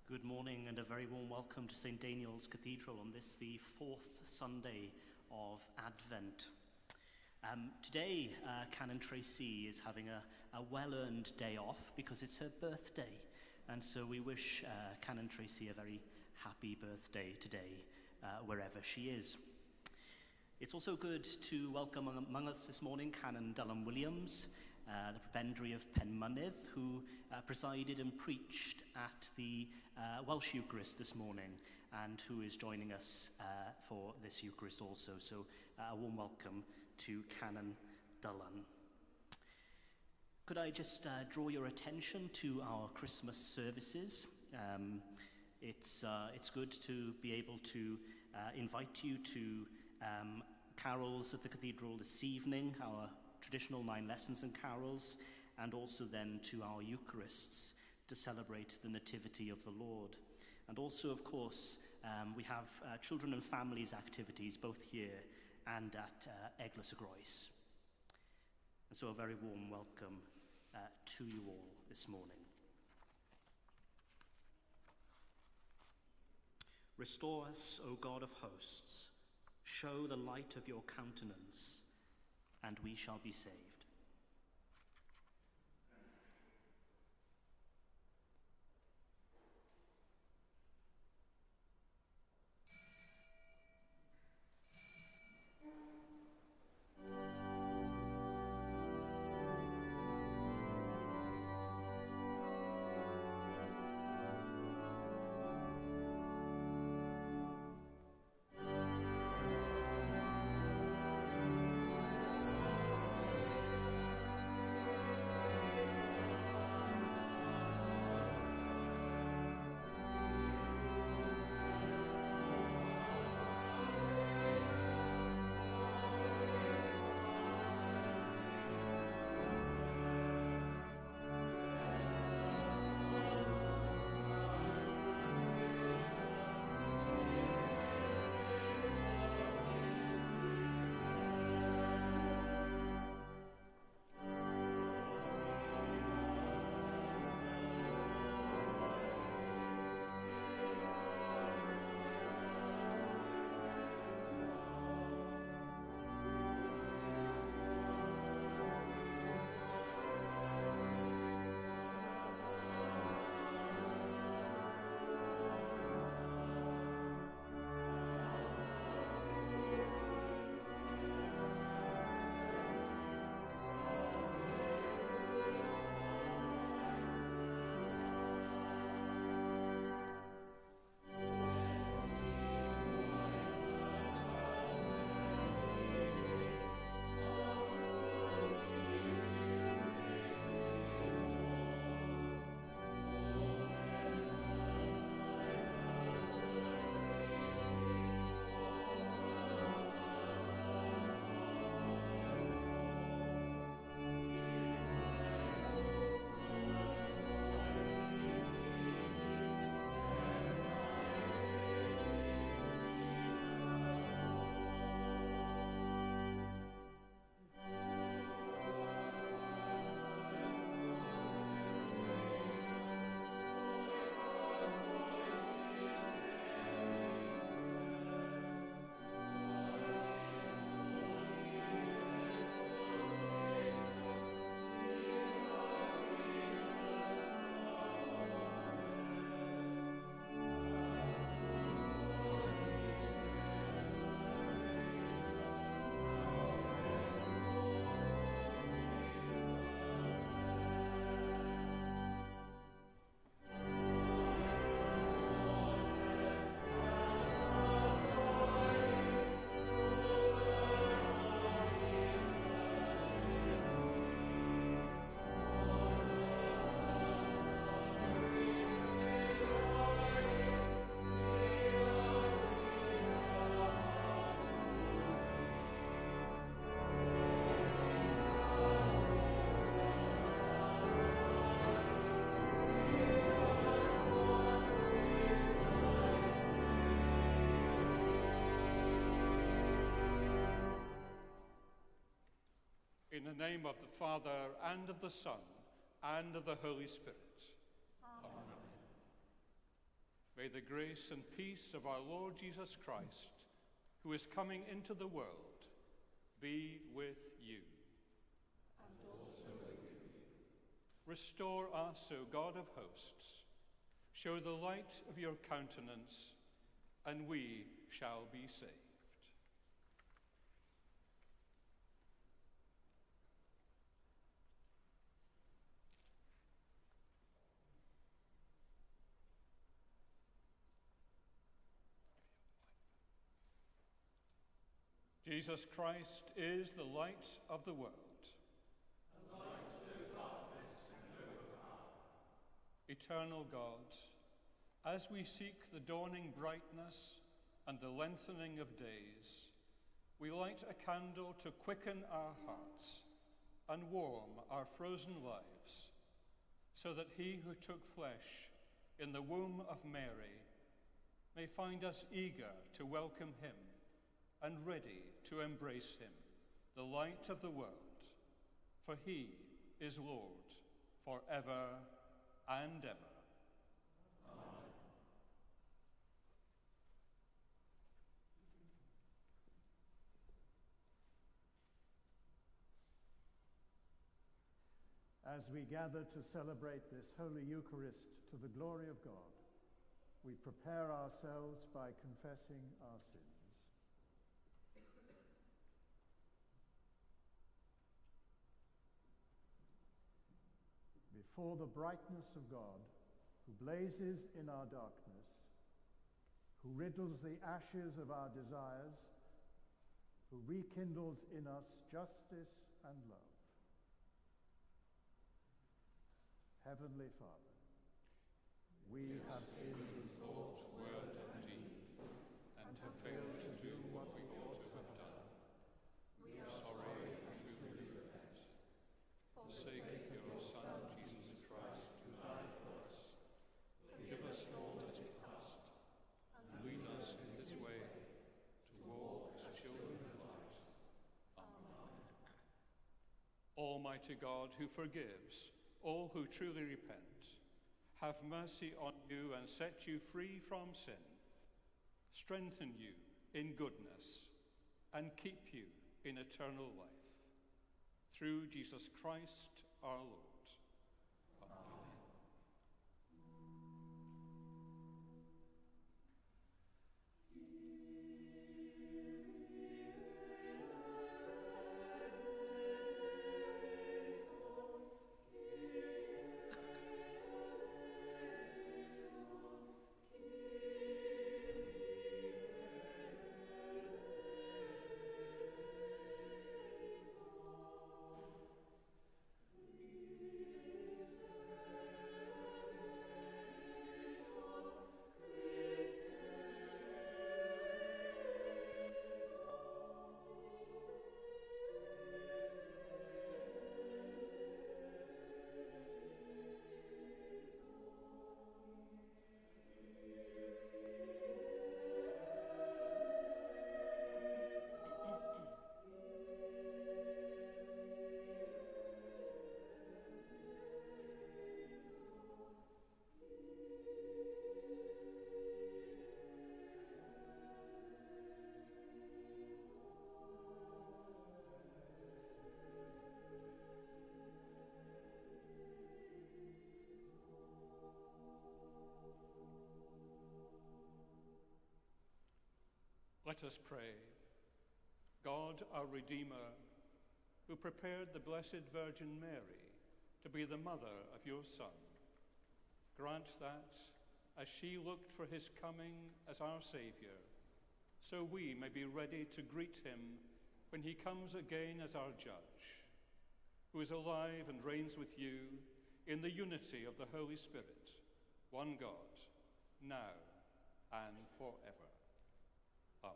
Good morning and a very warm welcome to St. Daniel's Cathedral on this, the fourth Sunday of Advent. Today, Canon Tracy is having a well-earned day off because it's her birthday. And so we wish Canon Tracy a very happy birthday today, wherever she is. It's also good to welcome among us this morning Canon Dylan Williams, the Prebendary of Penmynydd, who presided and preached at the Welsh Eucharist this morning, and who is joining us for this Eucharist also. So a warm welcome to Canon Dylan. Could I just draw your attention to our Christmas services? It's good to be able to invite you to carols at the cathedral this evening, our traditional 9 lessons and carols, and also then to our Eucharists to celebrate the Nativity of the Lord. And also, of course, we have children and families activities both here and at Eglwys y Groes. And so a very warm welcome to you all this morning. Restore us, O God of hosts. Show the light of your countenance, and we shall be saved. In the name of the Father, and of the Son, and of the Holy Spirit. Amen. May the grace and peace of our Lord Jesus Christ, who is coming into the world, be with you. And also with you. Restore us, O God of hosts. Show the light of your countenance, and we shall be saved. Jesus Christ is the light of the world. A light no darkness can overcome. Eternal God, as we seek the dawning brightness and the lengthening of days, we light a candle to quicken our hearts and warm our frozen lives, so that he who took flesh in the womb of Mary may find us eager to welcome him and ready to embrace him, the light of the world, for he is Lord forever and ever. Amen. As we gather to celebrate this Holy Eucharist to the glory of God, we prepare ourselves by confessing our sins. Before the brightness of God, who blazes in our darkness, who riddles the ashes of our desires, who rekindles in us justice and love. Heavenly Father, we have sinned in Thought, word, and deed, and have failed to do what we ought to have done. We are sorry and truly repent. For the sake of your Son, Jesus Christ, who died for us, forgive us all that is past, and lead us in this way to walk as children of light. Amen. Almighty God, who forgives all who truly repent, have mercy on you and set you free from sin, strengthen you in goodness, and keep you in eternal life. Through Jesus Christ our Lord. Amen. Let us pray. God, our Redeemer, who prepared the Blessed Virgin Mary to be the mother of your Son, grant that, as she looked for his coming as our Saviour, so we may be ready to greet him when he comes again as our Judge, who is alive and reigns with you in the unity of the Holy Spirit, one God, now and forever. Amen.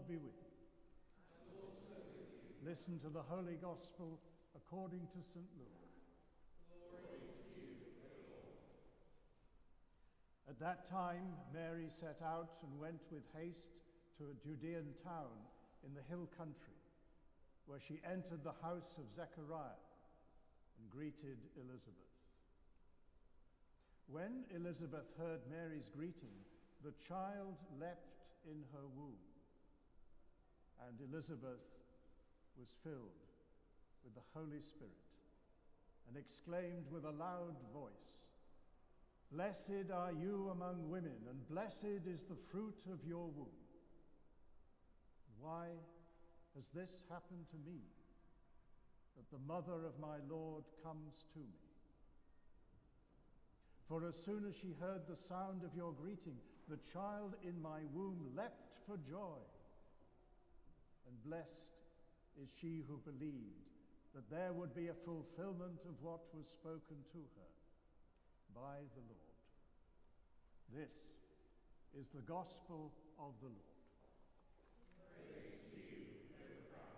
God be with you. And also with you. Listen to the Holy Gospel according to St. Luke. Glory to you, O Lord. At that time, Mary set out and went with haste to a Judean town in the hill country, where she entered the house of Zechariah and greeted Elizabeth. When Elizabeth heard Mary's greeting, the child leapt in her womb, and Elizabeth was filled with the Holy Spirit and exclaimed with a loud voice, "Blessed are you among women, and blessed is the fruit of your womb. Why has this happened to me, that the mother of my Lord comes to me? For as soon as she heard the sound of your greeting, the child in my womb leapt for joy. And blessed is she who believed that there would be a fulfillment of what was spoken to her by the Lord." This is the gospel of the Lord. Praise to you, O Christ.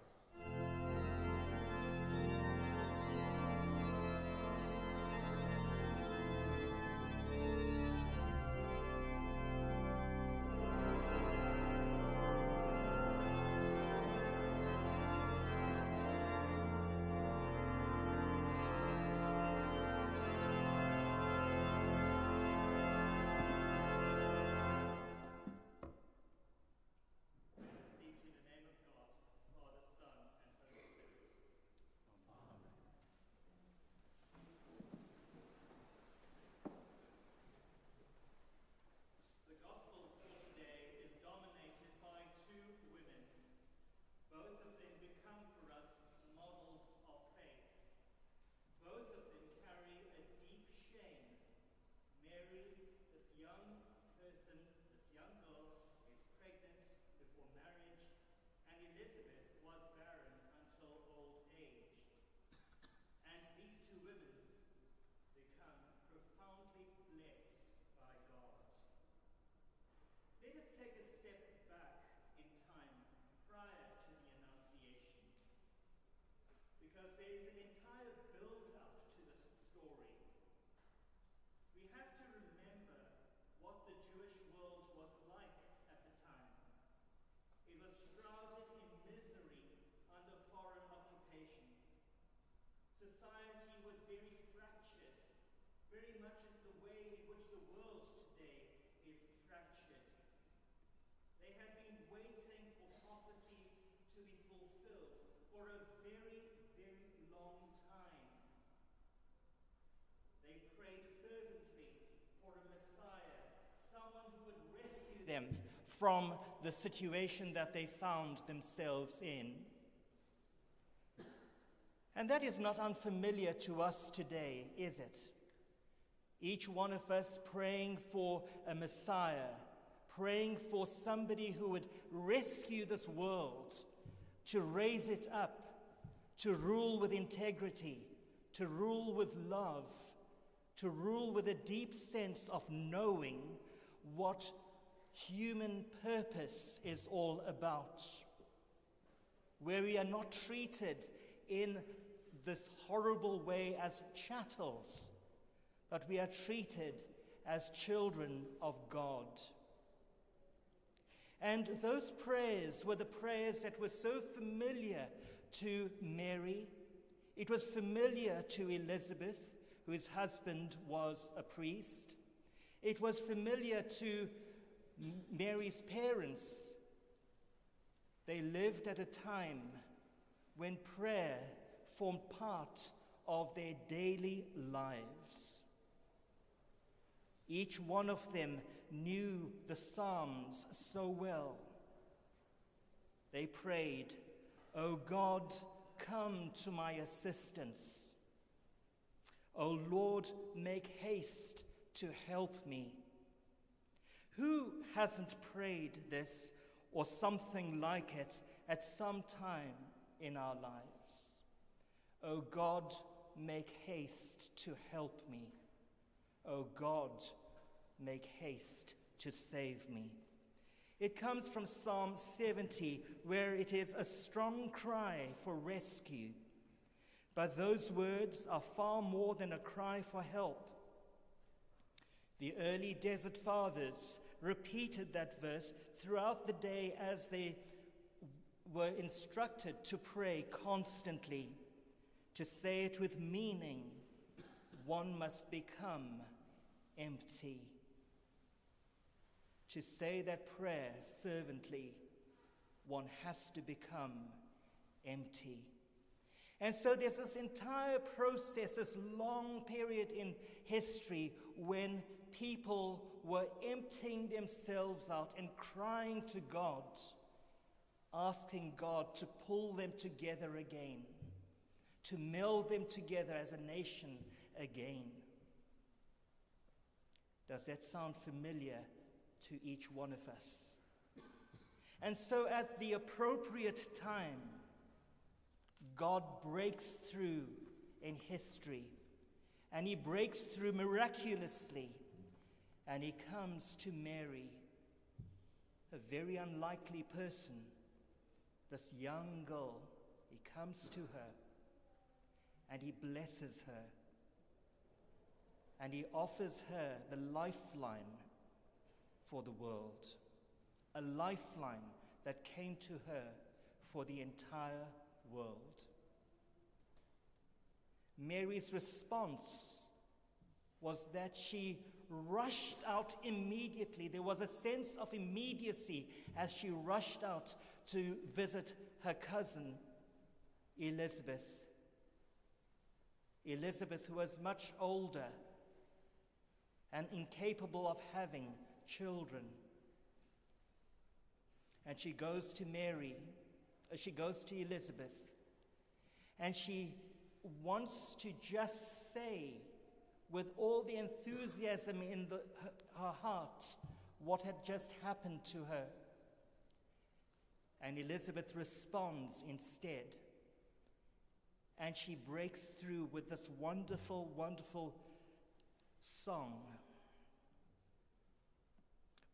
Them from the situation that they found themselves in. And that is not unfamiliar to us today, is it? Each one of us praying for a Messiah, praying for somebody who would rescue this world, to raise it up, to rule with integrity, to rule with love, to rule with a deep sense of knowing what human purpose is all about, where we are not treated in this horrible way as chattels, but we are treated as children of God. And those prayers were the prayers that were so familiar to Mary. It was familiar to Elizabeth, whose husband was a priest. It was familiar to Mary's parents. They lived at a time when prayer formed part of their daily lives. Each one of them knew the Psalms so well. They prayed, "O God, come to my assistance. O Lord, make haste to help me." Who hasn't prayed this or something like it at some time in our lives? O God, make haste to help me. O God, make haste to save me. It comes from Psalm 70, where it is a strong cry for rescue. But those words are far more than a cry for help. The early desert fathers repeated that verse throughout the day as they were instructed to pray constantly. To say it with meaning, one must become empty. To say that prayer fervently, one has to become empty. And so there's this entire process, this long period in history when people were emptying themselves out and crying to God, asking God to pull them together again, to meld them together as a nation again. Does that sound familiar to each one of us? And so at the appropriate time, God breaks through in history, and he breaks through miraculously, and he comes to Mary, a very unlikely person, this young girl. He comes to her, and he blesses her, and he offers her the lifeline for the world, a lifeline that came to her for the entire world. Mary's response was that she rushed out immediately. There was a sense of immediacy as she rushed out to visit her cousin, Elizabeth. Elizabeth, who was much older and incapable of having children. And she goes to Elizabeth, and she wants to just say, with all the enthusiasm in her heart, what had just happened to her. And Elizabeth responds instead. And she breaks through with this wonderful, wonderful song.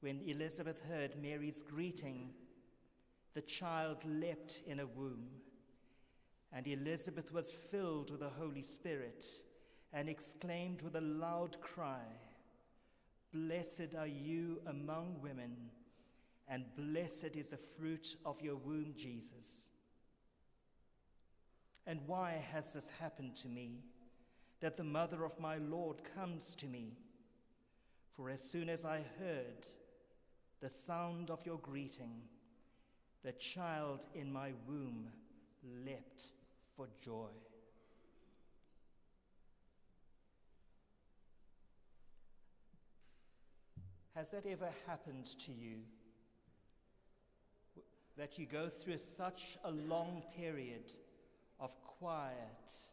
When Elizabeth heard Mary's greeting, the child leapt in her womb, and Elizabeth was filled with the Holy Spirit and exclaimed with a loud cry, "Blessed are you among women, and blessed is the fruit of your womb, Jesus. And why has this happened to me, that the mother of my Lord comes to me? For as soon as I heard the sound of your greeting, the child in my womb leapt for joy." Has that ever happened to you? That you go through such a long period of quiet,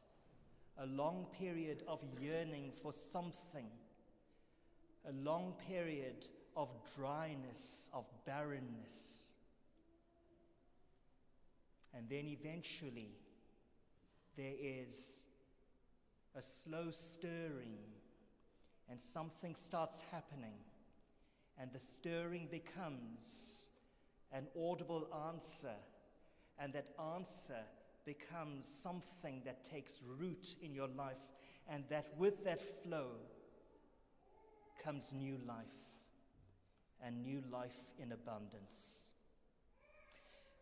a long period of yearning for something, a long period of dryness, of barrenness. And then eventually there is a slow stirring, and something starts happening, and the stirring becomes an audible answer, and that answer becomes something that takes root in your life, and that with that flow comes new life, and new life in abundance.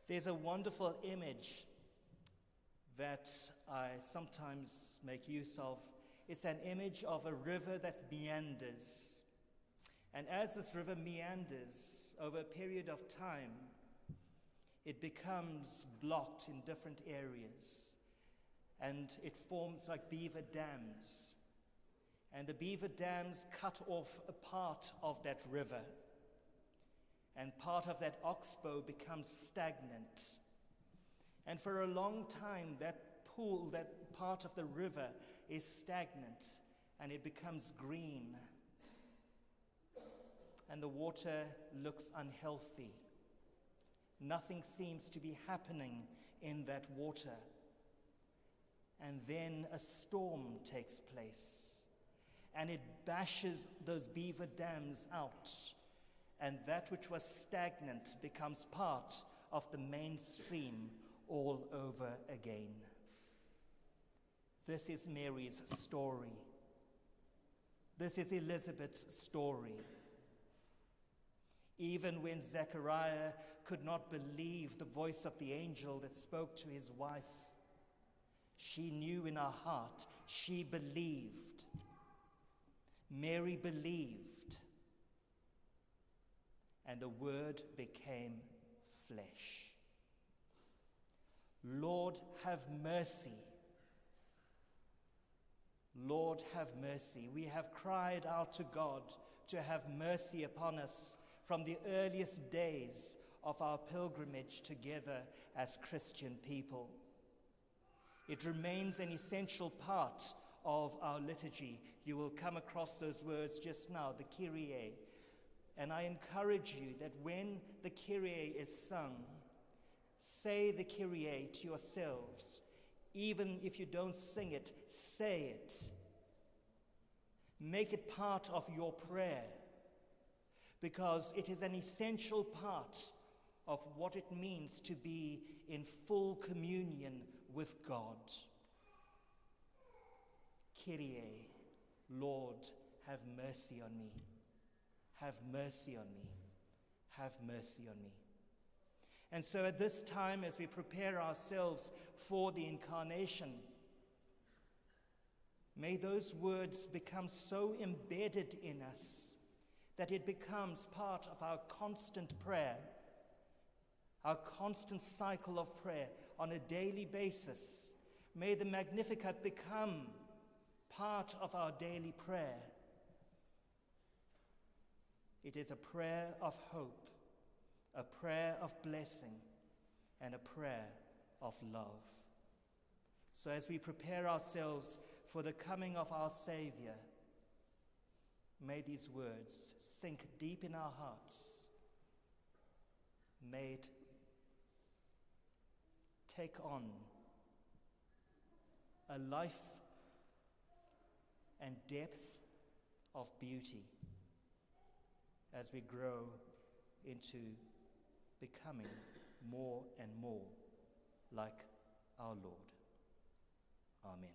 There's a wonderful image that I sometimes make use of. It's an image of a river that meanders. And as this river meanders over a period of time, it becomes blocked in different areas. And it forms like beaver dams. And the beaver dams cut off a part of that river. And part of that oxbow becomes stagnant. And for a long time, that pool, that part of the river is stagnant, and it becomes green. And the water looks unhealthy. Nothing seems to be happening in that water. And then a storm takes place, and it bashes those beaver dams out. and that which was stagnant becomes part of the mainstream all over again. This is Mary's story. This is Elizabeth's story. Even when Zechariah could not believe the voice of the angel that spoke to his wife, she knew in her heart, she believed. Mary believed, and the Word became flesh. Lord, have mercy. Lord, have mercy. We have cried out to God to have mercy upon us from the earliest days of our pilgrimage together as Christian people. It remains an essential part of our liturgy. You will come across those words just now, the Kyrie. And I encourage you that when the Kyrie is sung, say the Kyrie to yourselves. Even if you don't sing it, say it. Make it part of your prayer, because it is an essential part of what it means to be in full communion with God. Kyrie, Lord, have mercy on me. Have mercy on me. Have mercy on me. And so at this time, as we prepare ourselves for the incarnation, may those words become so embedded in us that it becomes part of our constant prayer, our constant cycle of prayer on a daily basis. May the Magnificat become part of our daily prayer. It is a prayer of hope, a prayer of blessing, and a prayer of love. So as we prepare ourselves for the coming of our Savior, may these words sink deep in our hearts. May it take on a life and depth of beauty as we grow into becoming more and more like our Lord. Amen.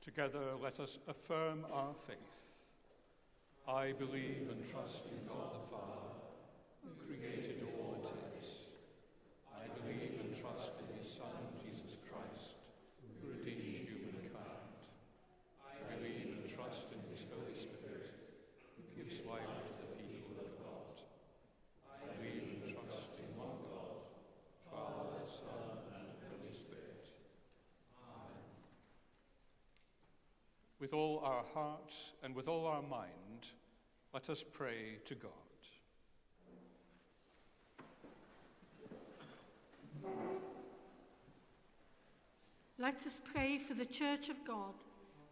Together, let us affirm our faith. I believe and trust in God the Father, who created all that is. I believe and trust in his Son, Jesus Christ, who redeemed humankind. I believe and trust in his Holy Spirit, who gives life to the people of God. I believe and trust in one God, Father, Son, and Holy Spirit. Amen. With all our heart and with all our mind, let us pray to God. Let us pray for the Church of God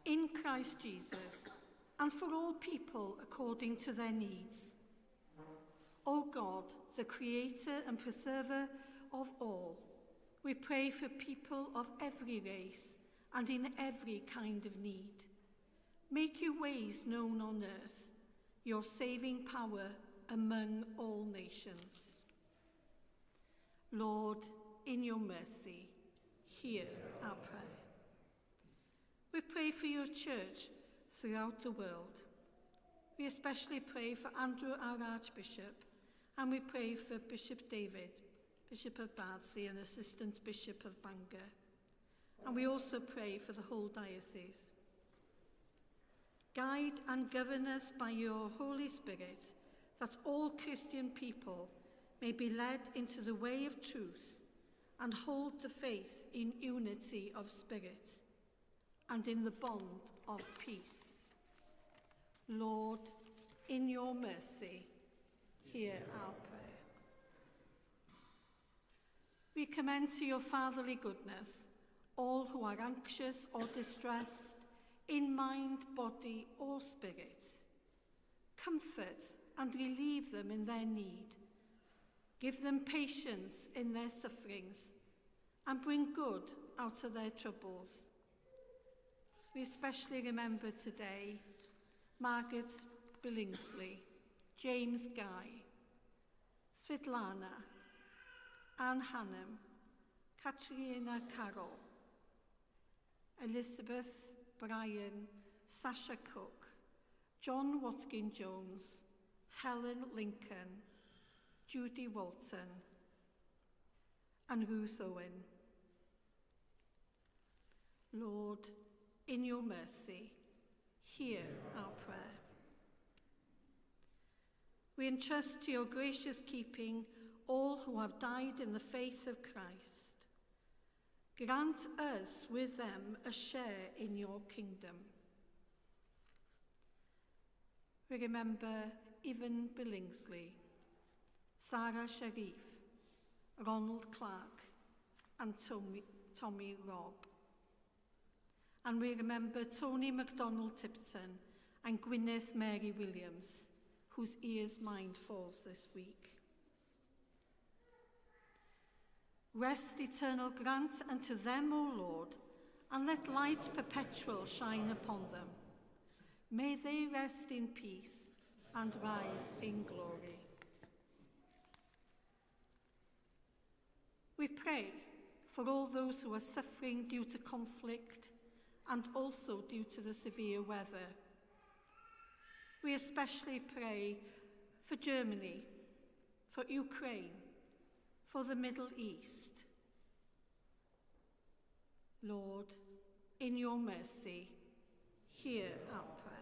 in Christ Jesus and for all people according to their needs. O God, the Creator and Preserver of all, we pray for people of every race and in every kind of need. Make your ways known on earth, your saving power among all nations. Lord, in your mercy, hear our prayer. We pray for your church throughout the world. We especially pray for Andrew, our Archbishop, and we pray for Bishop David, Bishop of Bardsey and Assistant Bishop of Bangor. And we also pray for the whole diocese. Guide and govern us by your Holy Spirit, that all Christian people may be led into the way of truth and hold the faith in unity of spirit and in the bond of peace. Lord, in your mercy, hear our prayer. We commend to your fatherly goodness all who are anxious or distressed, in mind, body, or spirit. Comfort and relieve them in their need. Give them patience in their sufferings, and bring good out of their troubles. We especially remember today Margaret Billingsley, James Guy, Svetlana, Anne Hannum, Katrina Carroll, Elizabeth, Brian, Sasha Cook, John Watkin-Jones, Helen Lincoln, Judy Walton, and Ruth Owen. Lord, in your mercy, hear our prayer. We entrust to your gracious keeping all who have died in the faith of Christ. Grant us with them a share in your kingdom. We remember Evan Billingsley, Sarah Sharif, Ronald Clark, and Tommy Robb. And we remember Tony MacDonald Tipton and Gwyneth Mary Williams, whose ear's mind falls this week. Rest eternal grant unto them, O Lord, and let light perpetual shine upon them. May they rest in peace and rise in glory. We pray for all those who are suffering due to conflict and also due to the severe weather. We especially pray for Germany, for Ukraine, for the Middle East. Lord, in your mercy, hear our prayer.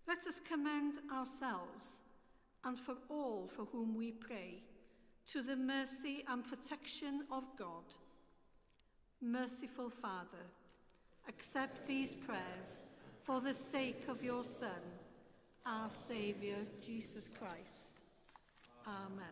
Let us commend ourselves and for all for whom we pray to the mercy and protection of God. Merciful Father, accept these prayers for the sake of your Son, our Saviour, Jesus Christ. Amen.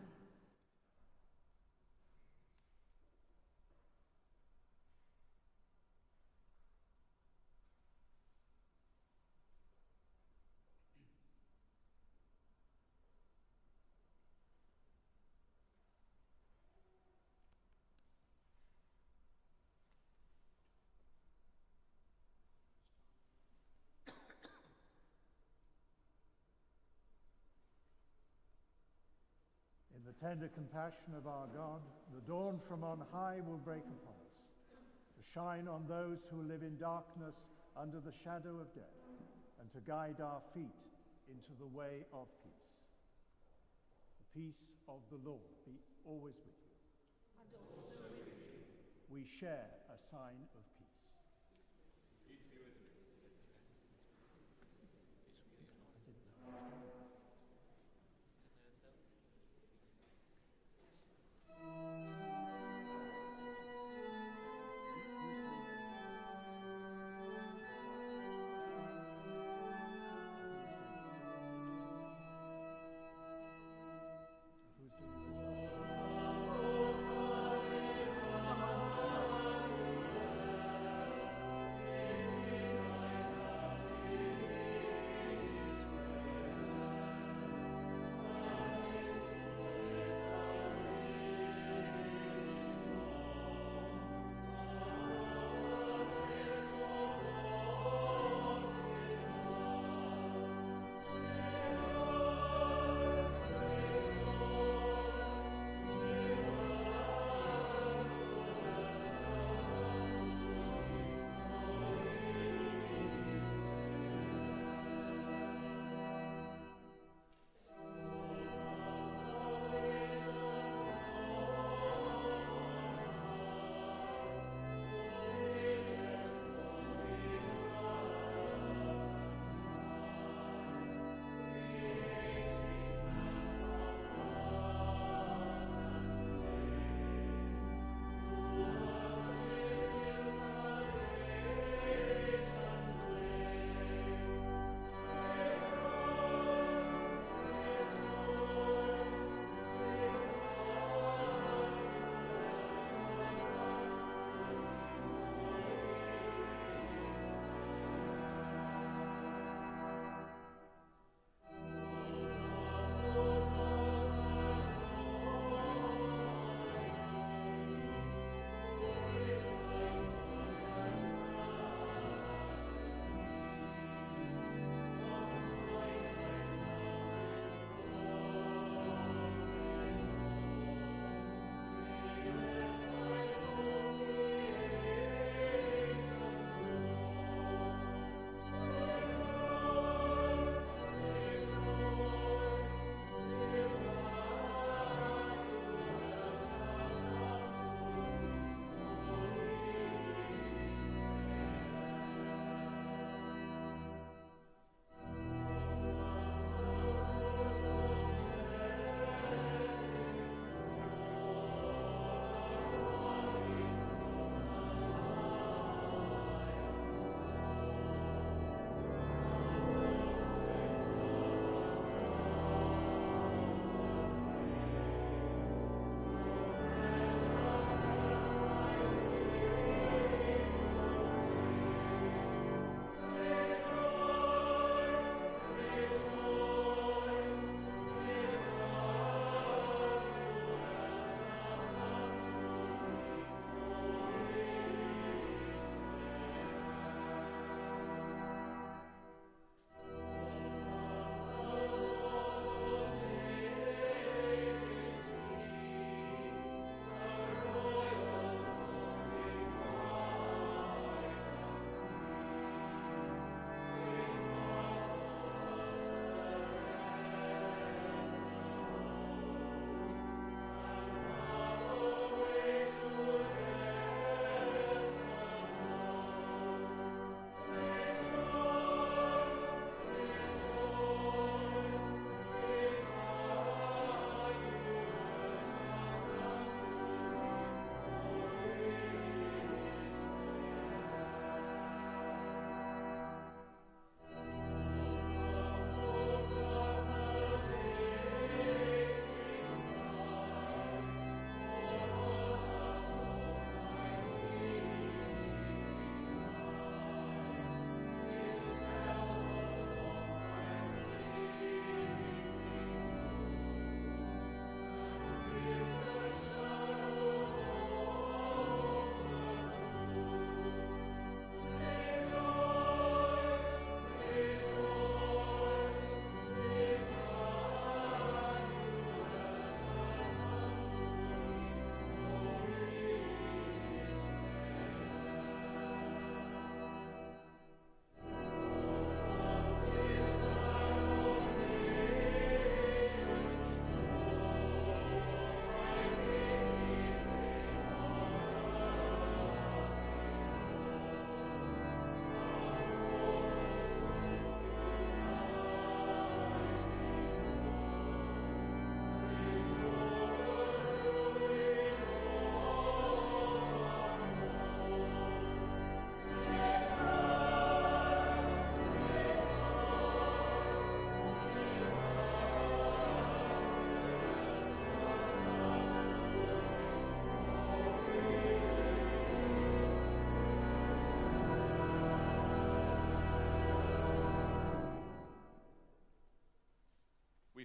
In the tender compassion of our God, the dawn from on high will break upon us, to shine on those who live in darkness under the shadow of death, and to guide our feet into the way of peace. The peace of the Lord be always with you. And also with you. We share a sign of peace. Peace be with you.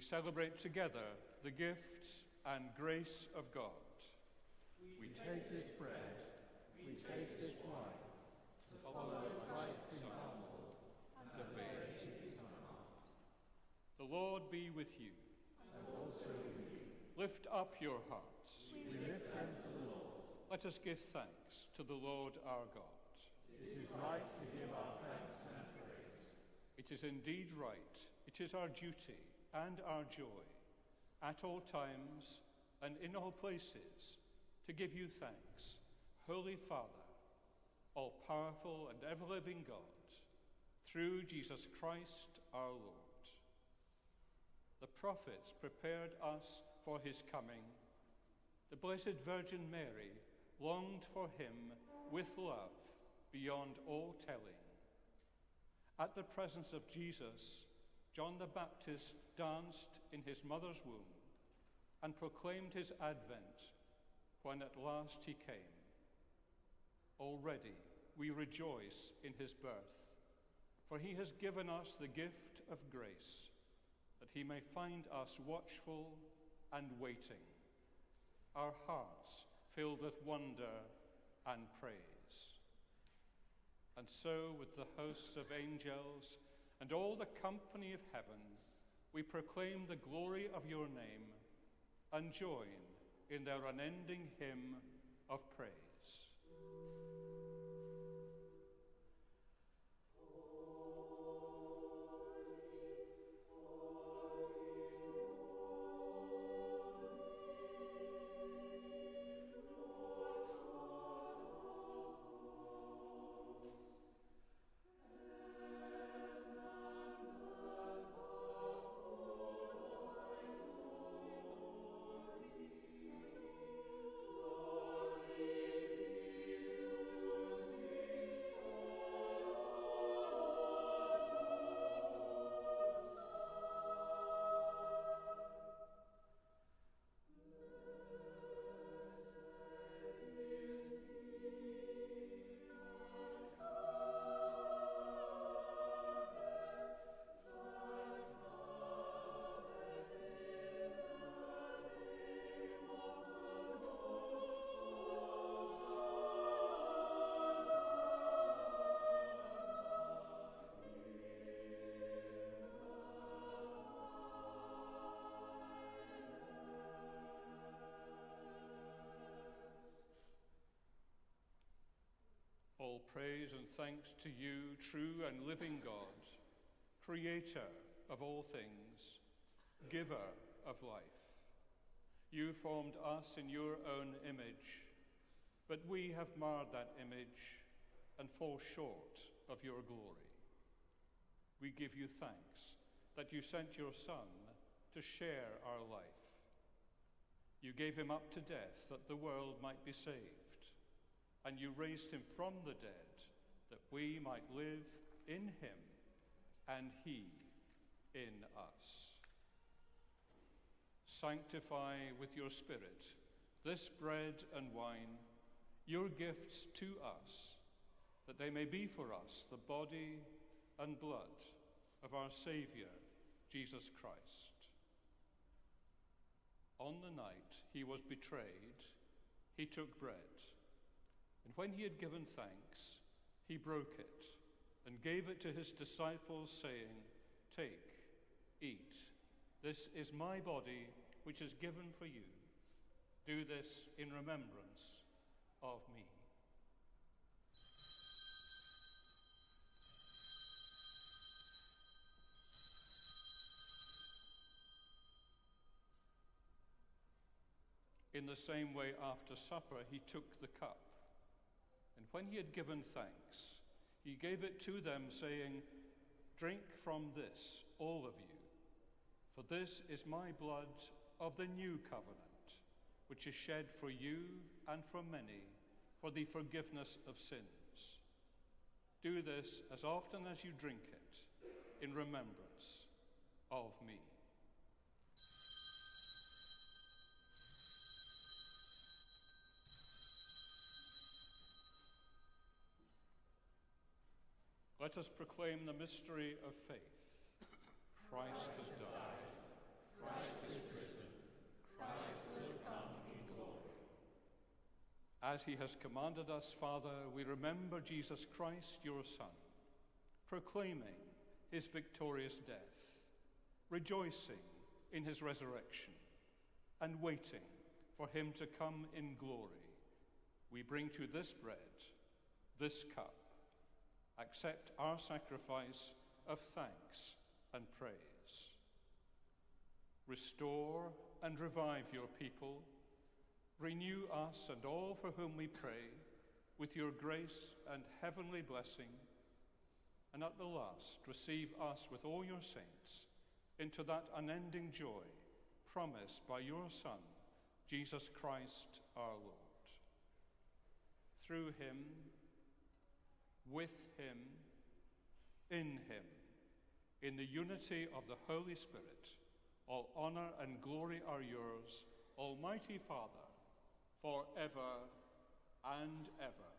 celebrate together the gifts and grace of God. We take this bread, we take this wine, to follow Christ's example and obey his command. The Lord be with you. And also with you. Lift up your hearts. We lift them to the Lord. Let us give thanks to the Lord our God. It is right to give our thanks and praise. It is indeed right. It is our duty and our joy, at all times and in all places, to give you thanks, Holy Father, all-powerful and ever-living God, through Jesus Christ our Lord. The prophets prepared us for his coming. The Blessed Virgin Mary longed for him with love beyond all telling. At the presence of Jesus, John the Baptist danced in his mother's womb and proclaimed his advent when at last he came. Already we rejoice in his birth, for he has given us the gift of grace, that he may find us watchful and waiting, our hearts filled with wonder and praise. And so, with the hosts of angels and all the company of heaven, we proclaim the glory of your name and join in their unending hymn of praise. All praise and thanks to you, true and living God, creator of all things, giver of life. You formed us in your own image, but we have marred that image and fall short of your glory. We give you thanks that you sent your Son to share our life. You gave him up to death that the world might be saved, and you raised him from the dead that we might live in him and he in us. Sanctify with your Spirit this bread and wine, your gifts to us, that they may be for us the body and blood of our Saviour, Jesus Christ. On the night he was betrayed, he took bread, and when he had given thanks, he broke it and gave it to his disciples, saying, "Take, eat. This is my body, which is given for you. Do this in remembrance of me." In the same way, after supper, he took the cup. And when he had given thanks, he gave it to them, saying, "Drink from this, all of you, for this is my blood of the new covenant, which is shed for you and for many for the forgiveness of sins. Do this as often as you drink it in remembrance of me." Let us proclaim the mystery of faith. Christ has died. As he has commanded us, Father, we remember Jesus Christ, your Son, proclaiming his victorious death, rejoicing in his resurrection, and waiting for him to come in glory. We bring to you this bread, this cup. Accept our sacrifice of thanks and praise. Restore and revive your people. Renew us and all for whom we pray with your grace and heavenly blessing, and at the last receive us with all your saints into that unending joy promised by your Son, Jesus Christ our Lord. Through him, with him, in the unity of the Holy Spirit, all honor and glory are yours, Almighty Father, forever and ever.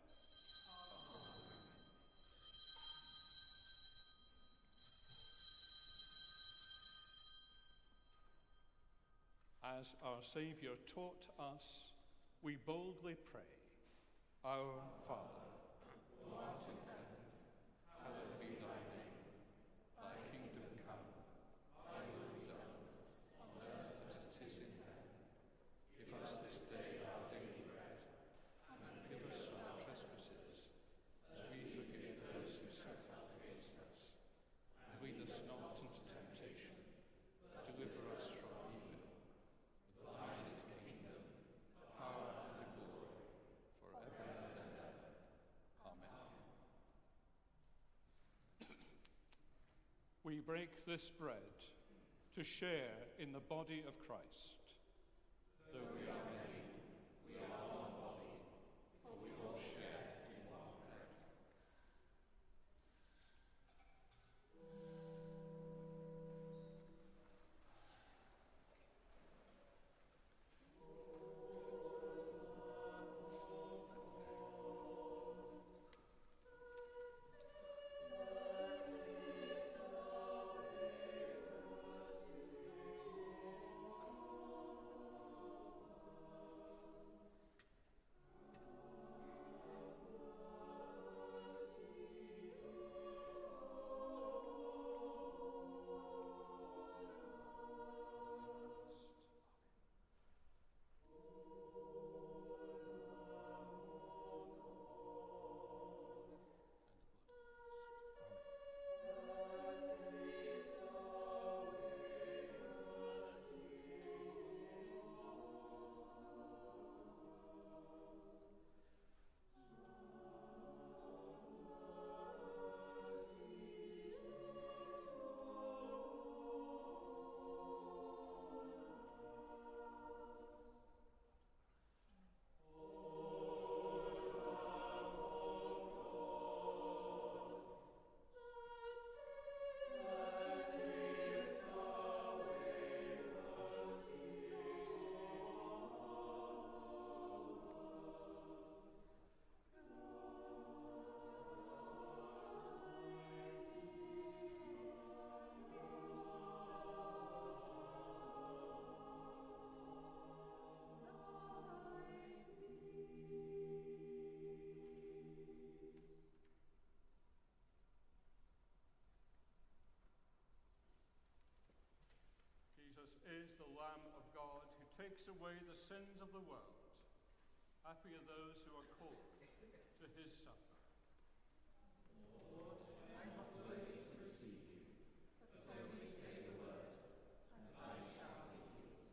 As our Saviour taught us, we boldly pray, Our Father, who art in heaven, hallowed be thy name. Thy kingdom come, thy will be done, on earth as it is in heaven. Give us this day our daily bread, and forgive us our trespasses, as we forgive those who trespass against us. And lead us not into temptation, but deliver us from evil. For thine is the kingdom, the power, and the glory, forever and ever. Amen. We break this bread to share in the body of Christ. Though we are many, we are one body, for we all share in one bread. Jesus is the Lamb of God who takes away the sins of the world. Happy are those who are called to his supper. Lord, I am not worthy to receive you, but only say the word, and I shall be healed.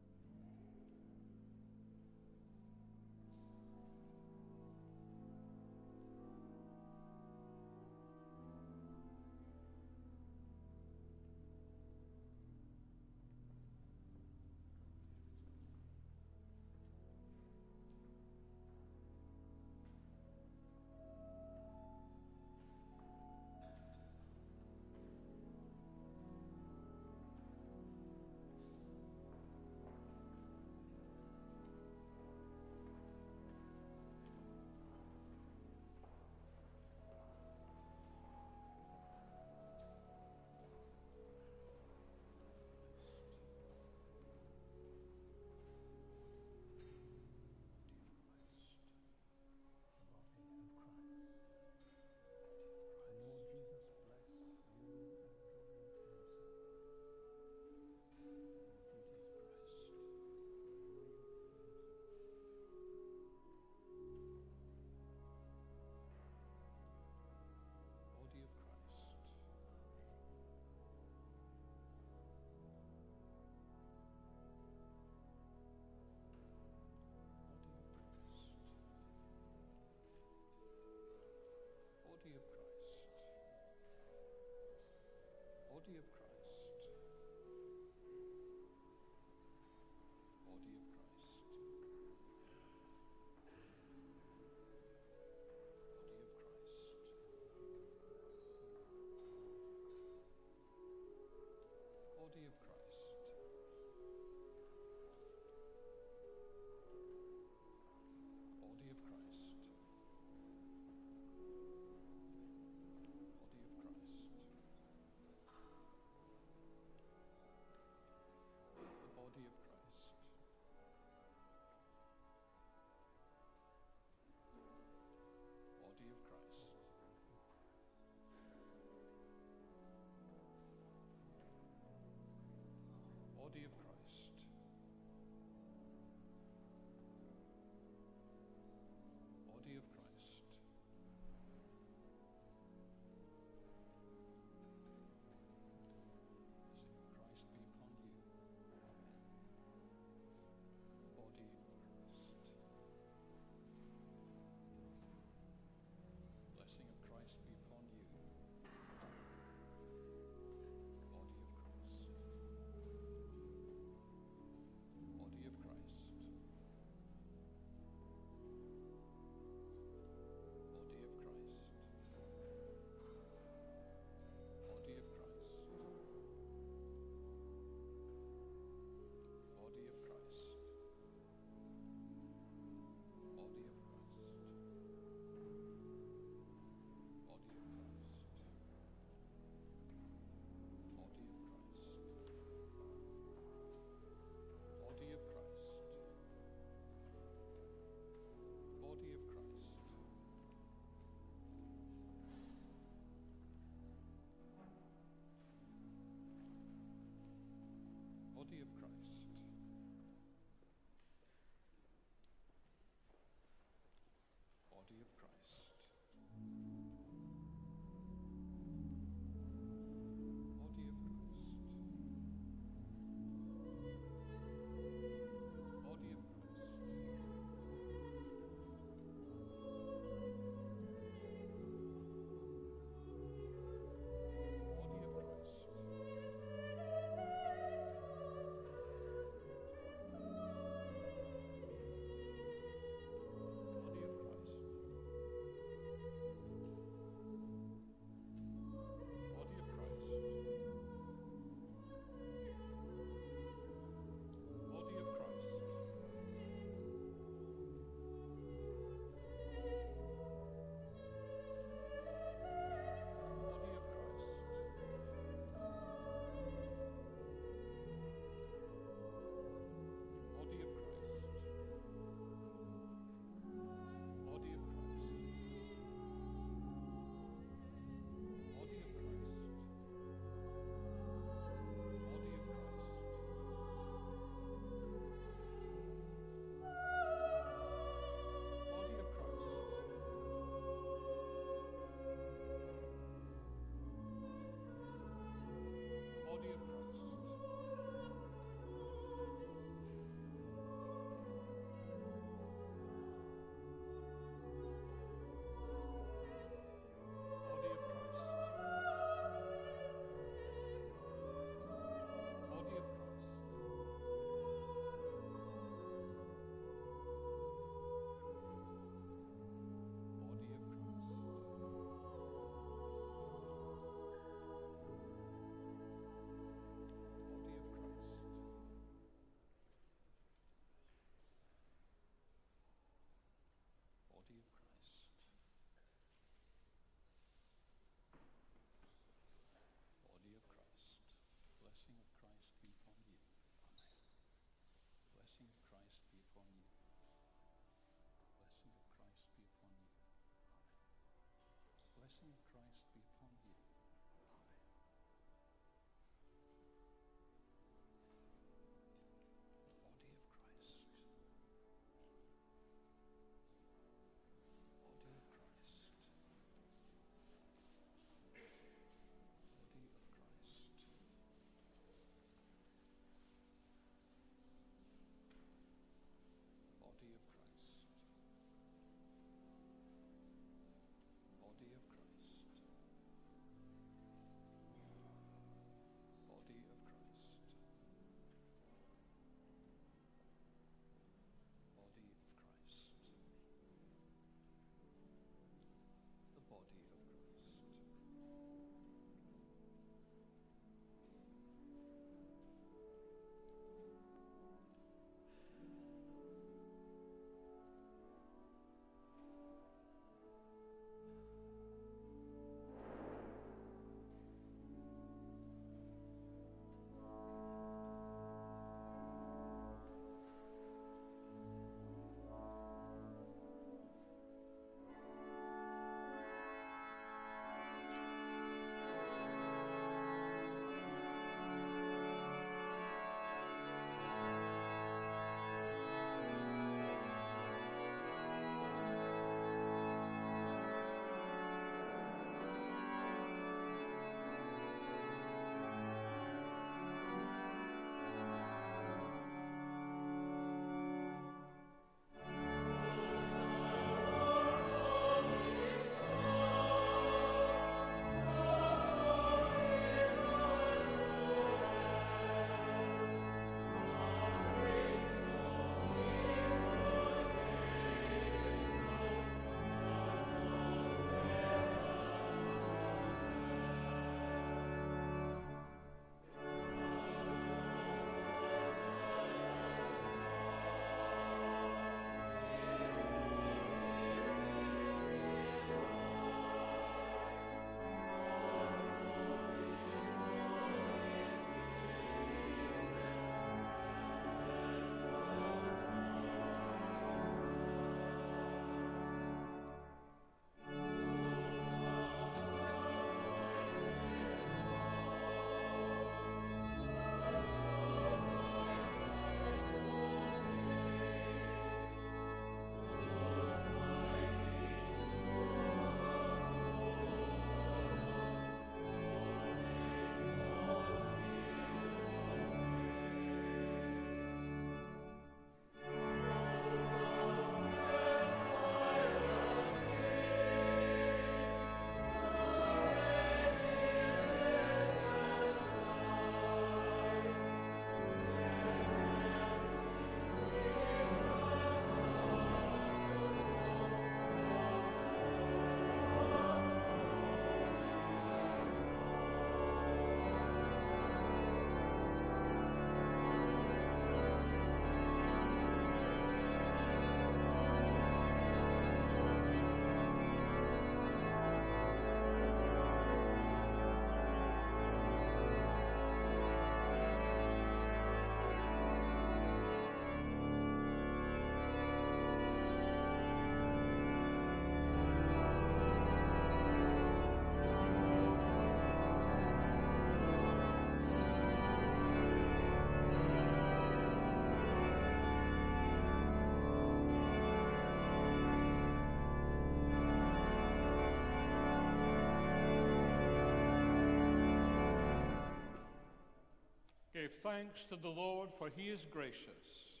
gave thanks to the Lord, for he is gracious.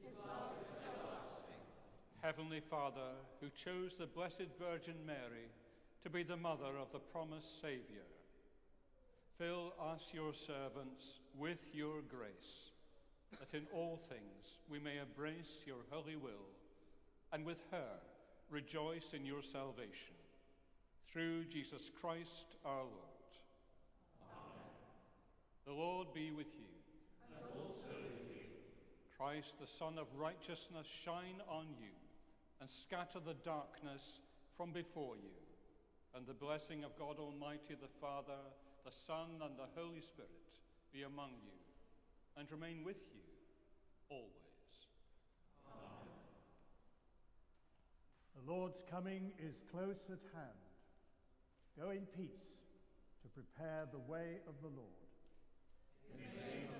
His love is everlasting. Heavenly Father, who chose the Blessed Virgin Mary to be the mother of the promised Saviour, fill us, your servants, with your grace, that in all things we may embrace your holy will, and with her rejoice in your salvation. Through Jesus Christ our Lord. Amen. The Lord be with you. And also with you. Christ, the Son of righteousness, shine on you and scatter the darkness from before you. And the blessing of God Almighty, the Father, the Son, and the Holy Spirit be among you and remain with you always. Amen. The Lord's coming is close at hand. Go in peace to prepare the way of the Lord. In the name